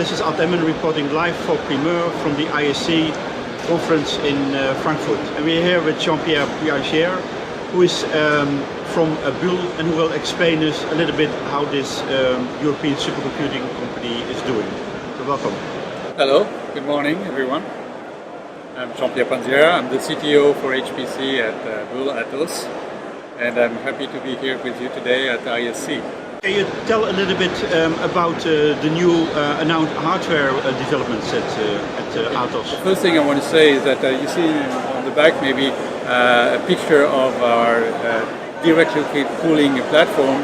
This is Ad Emmen reporting live for Primeur from the ISC conference in Frankfurt. And we're here with Jean-Pierre Piaget, who is from Bull and who will explain us a little bit how this European supercomputing company is doing. So welcome. Hello, good morning everyone. I'm Jean-Pierre Piaget. I'm the CTO for HPC at Bull Atos, and I'm happy to be here with you today at ISC. Can you tell a little bit about the new announced hardware developments at Atos? The first thing I want to say is that you see on the back maybe a picture of our direct liquid cooling platform,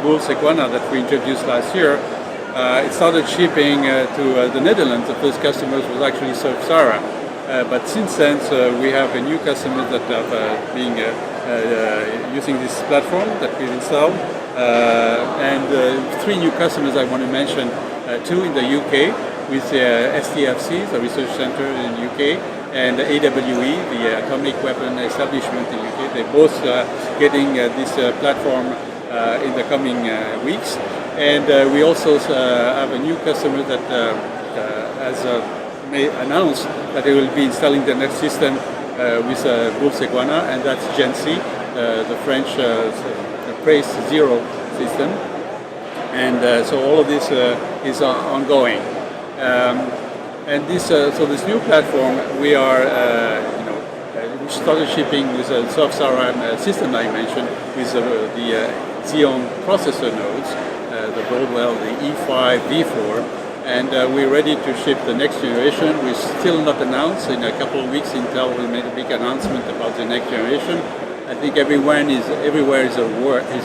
Bull Sequana, that we introduced last year. It started shipping to the Netherlands. The first customers was actually Sub-Sahara. But since then, we have a new customers that have been using this platform that we've installed. And three new customers I want to mention, two in the UK with STFC, the research center in the UK, and AWE, the Atomic Weapon Establishment in the UK. They're both getting this platform in the coming weeks. And we also have a new customer that has announced that they will be installing the next system with Bull Sequana, and that's Gen-C, the French Praise Zero system, and so all of this is ongoing. And this new platform we are we started shipping with a Sub-Saharan system I mentioned with the Xeon processor nodes, the Broadwell, the E5, V4, and we're ready to ship the next generation. We're still not announced. In a couple of weeks, Intel will make a big announcement about the next generation. I think everywhere is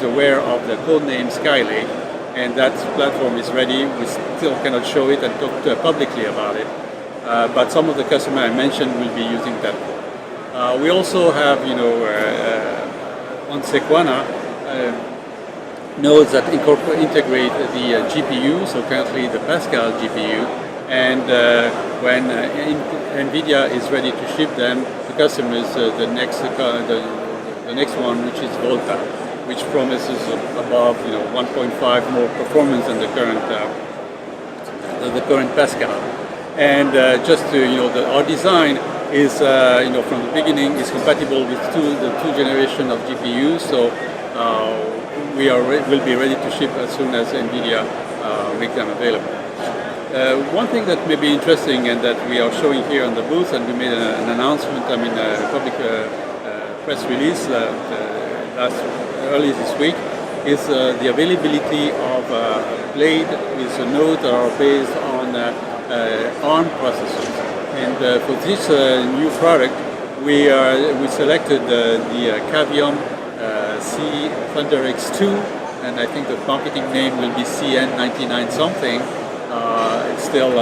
aware of the codename Skylake, and that platform is ready. We still cannot show it and talk publicly about it, but some of the customers I mentioned will be using that. We also have, on Sequana, nodes that integrate the GPU, so currently the Pascal GPU, and when NVIDIA is ready to ship them to customers, the next one, which is Volta, which promises above 1.5 more performance than the current Pascal. And just to, our design is from the beginning is compatible with the two generation of GPUs. So will be ready to ship as soon as NVIDIA make them available. One thing that may be interesting and that we are showing here on the booth, and we made an announcement, a public press release early this week, is the availability of a blade with a node that are based on ARM processors. And for this new product, we selected the Cavium C Thunder X2, and I think the marketing name will be CN99 something. It's still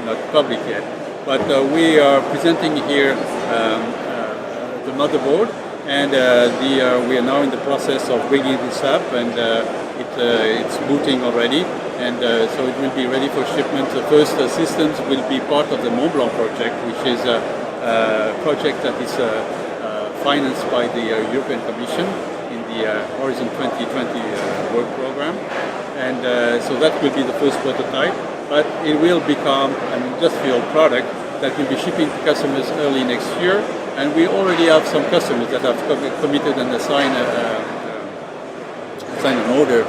not public yet, but we are presenting here the motherboard, and we are now in the process of bringing this up, and it's booting already, and so it will be ready for shipment. The first systems will be part of the Mont Blanc project, which is a project that is financed by the European Commission in the Horizon 2020 work program, and so that will be the first prototype, but it will become an industrial product that will be shipping to customers early next year, and we already have some customers that have committed and assigned an order, a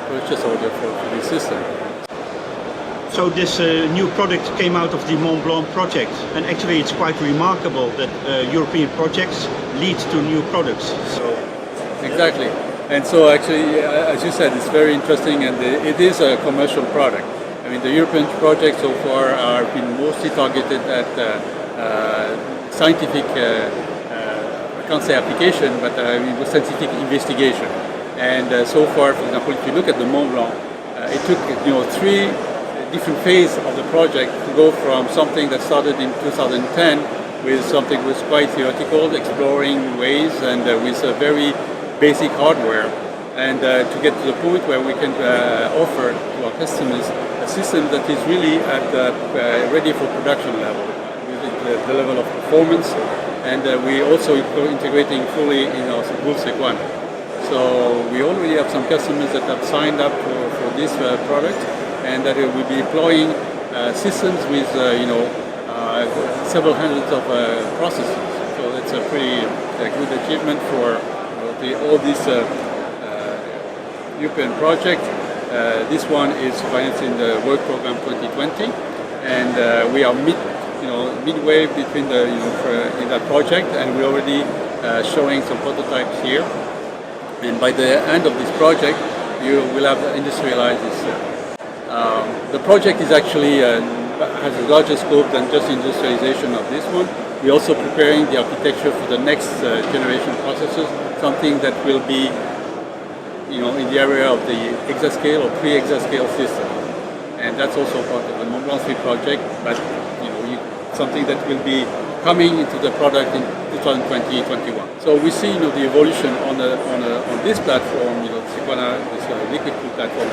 purchase order for this system. So this new product came out of the Mont Blanc project, and actually it's quite remarkable that European projects lead to new products. So exactly, and so actually, as you said, it's very interesting, and it is a commercial product. I mean, the European projects so far are been mostly targeted at scientific, I can't say application, but scientific investigation. And so far, for example, if you look at the Mont Blanc, it took three different phases of the project to go from something that started in 2010 with something was quite theoretical, exploring ways, and with a very basic hardware, and to get to the point where we can offer to our customers a system that is really at ready for production level, with the level of performance, and we also integrating fully in our Bull Sequana. So we already have some customers that have signed up for this product, and that it will be deploying systems with several hundreds of processes. So it's a pretty good achievement for all this European project. This one is financed in the Work Program 2020, and we are midway between in that project, and we're already showing some prototypes here. And by the end of this project, you will have industrialized this. The project is actually has a larger scope than just industrialization of this one. We're also preparing the architecture for the next generation processors, something that will be, in the area of the exascale or pre-exascale system, and that's also part of the Mont Blanc 3 project. But something that will be coming into the product in 2020-21. So we see, the evolution on this platform, Sequana, this liquid cool platform.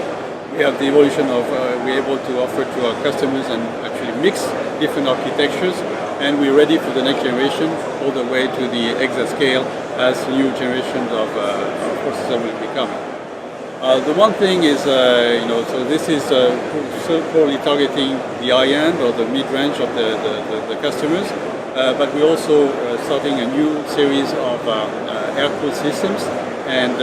We have the evolution of we're able to offer to our customers and actually mix different architectures, and we're ready for the next generation, all the way to the exascale as new generations of processors will be coming. The one thing is, so this is probably targeting the high-end or the mid-range of the customers, but we're also starting a new series of air-cooled systems, and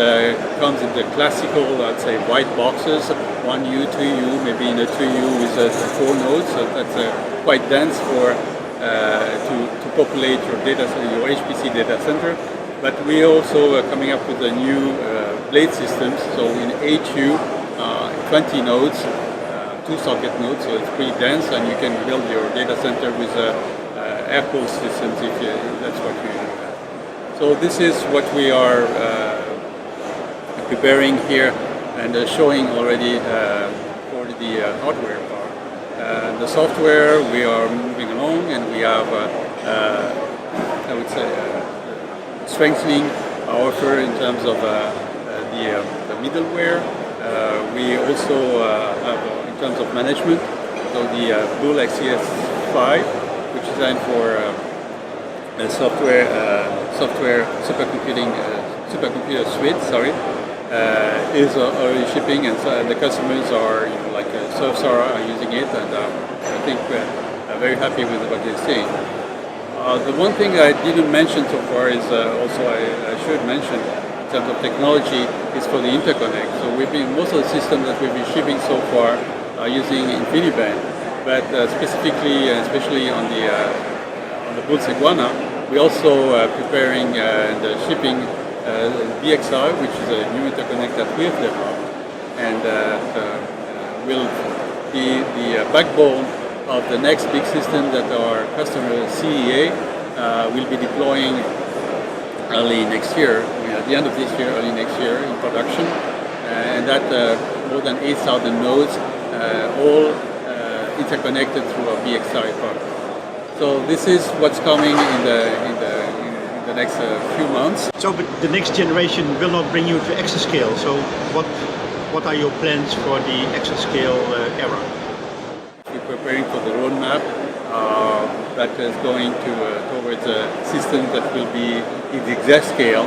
comes in the classical, I'd say, white boxes, 1U, 2U, maybe in a 2U with 4 nodes, so that's quite dense for to populate your your HPC data center. But we're also coming up with a new blade systems, so in HU, 20 nodes, 2 socket nodes, so it's pretty dense, and you can build your data center with air-cooled systems if that's what you have. So this is what we are preparing here and showing already for the hardware part. The software, we are moving along, and we have, I would say, strengthening our offer in terms of the middleware. We also have, in terms of management, so the Bull XCS5, which is designed for software supercomputer suite. Is already shipping, and the customers are, like Surfstar are using it, and I think we're very happy with what they're seeing. The one thing I didn't mention so far is also I should mention in terms of technology is for the interconnect. So most of the systems that we've been shipping so far are using InfiniBand, but specifically, especially on the Bull Sequana, we're also preparing and shipping BXI, which is a new interconnect that we've developed, and will be the backbone of the next big system that our customer CEA will be deploying early next year, at the end of this year, early next year in production, and that more than 8,000 nodes, all interconnected through our BXI product. So this is what's coming in the next few months. So, but the next generation will not bring you to exascale. So, what are your plans for the exascale era? We're preparing for the roadmap that is going towards a system that will be in the exascale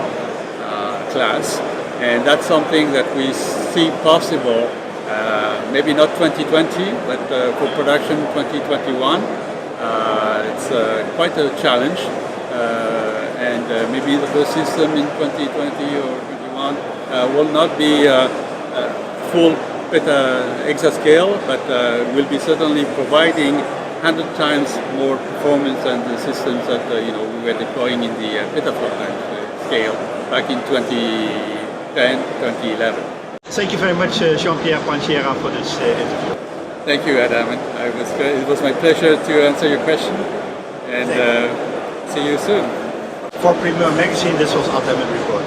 class, and that's something that we see possible. Maybe not 2020, but for production 2021. It's quite a challenge. And maybe the first system in 2020 or 21 will not be full beta exascale, but will be certainly providing 100 times more performance than the systems that we were deploying in the petaflop scale back in 2010, 2011. Thank you very much, Jean-Pierre Panchera, for this interview. Thank you, Adam. It was my pleasure to answer your question, and see you soon. For Primeur Magazine, this was Adam Report.